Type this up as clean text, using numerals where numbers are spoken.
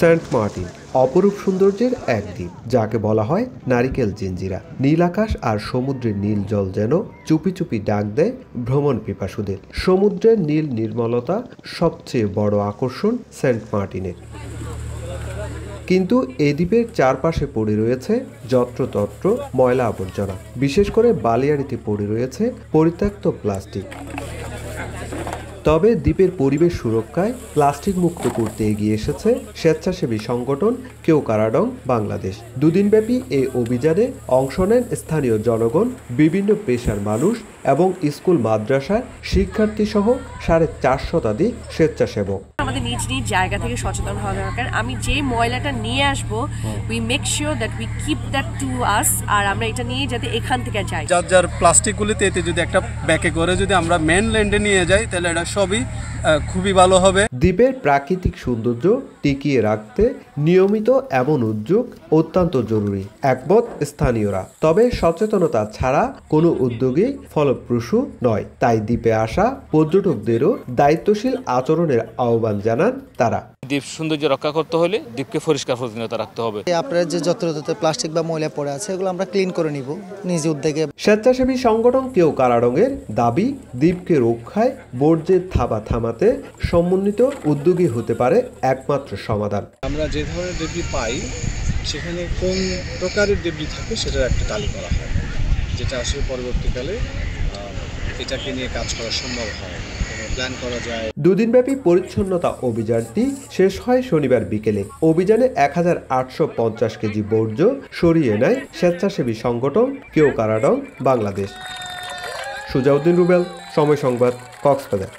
Saint Martin অপরূপ সৌন্দর্যের এক দ্বীপ, যাকে বলা হয় নারিকেল জিঞ্জিরা। নীল আকাশ আর সমুদ্রের নীল জল যেন চুপি চুপি ডাক দেয় ভ্রমণ পিপাসুদের। সমুদ্রের নীল নির্মলতা সবচেয়ে বড় আকর্ষণ সেন্ট মার্টিনের। কিন্তু এ দ্বীপের চারপাশে পড়ে রয়েছে যত্রতত্র ময়লা আবর্জনা, বিশেষ করে বালিয়াড়িতে পড়ে রয়েছে পরিত্যক্ত প্লাস্টিক। তবে দ্বীপের পরিবেশ সুরক্ষায় প্লাস্টিক মুক্ত করতে এগিয়ে এসেছে স্বেচ্ছাসেবী সংগঠন কেউ কারাডং বাংলাদেশ। দুদিনব্যাপী এই অভিযানে অংশ নেন স্থানীয় জনগণ, বিভিন্ন পেশার মানুষ এবং স্কুল মাদ্রাসার শিক্ষার্থী সহ 450 শতাধিক স্বেচ্ছাসেবক। আমাদের নিজ নিজ জায়গা থেকে সচেতন হওয়া দরকার। আমি যে ময়লাটা নিয়ে আসবো, we make sure that we keep that to us, আর আমরা এটা নিয়ে যাতে এখান থেকে যাই। যার প্লাস্টিকগুলিতে এতে যদি একটা ব্যাকে করে যদি আমরা মেইনল্যান্ডে নিয়ে যাই, তাহলে এটা সবই খুবই ভালো হবে। দ্বীপের প্রাকৃতিক সৌন্দর্য টিকিয়ে রাখতে নিয়মিত এমন উদ্যোগ অত্যন্ত জরুরি, একমত স্থানীয়রা। তবে সচেতনতা ছাড়া কোনো উদ্যোগই ফলপ্রসূ নয়। তাই দ্বীপে আসা পর্যটকদেরও দায়িত্বশীল আচরণের আহ্বান জানান তারা। দ্বীপ সৌন্দর্য রক্ষা করতে হলে দ্বীপকে পরিষ্কার পরিচ্ছন্নতা রাখতে হবে। আপনারা যে যত্রতত্র প্লাস্টিক বা ময়লা পড়ে আছে, এগুলো আমরা ক্লিন করে নিব নিজ উদ্যোগে। স্বেচ্ছাসেবী সংগঠন কেউ কারাডংয়ের দাবি, দ্বীপকে রক্ষায় বর্জ্যের থাবা থামাতে সমন্বিত উদ্যোগী হতে পারে একমাত্র সমাধান। আমরা যে ধরনের ডেবরি পাই, সেখানে কোন প্রকারের ডেবরি থাকে সেটার একটা তালিকা করা হয়, যেটা আসলে পরবর্তীকালে এটাকে নিয়ে কাজ করা সম্ভব হয়, প্ল্যান করা যায়। দুদিনব্যাপী পরিচ্ছন্নতা অভিযানটি শেষ হয় শনিবার বিকেলে। অভিযানে 1850 কেজি বর্জ্য সরিয়ে নেয় স্বেচ্ছাসেবী সংগঠন কেউ কারাডং বাংলাদেশ। সুজাউদ্দিন রুবেল, সময় সংবাদ, কক্সবাজার।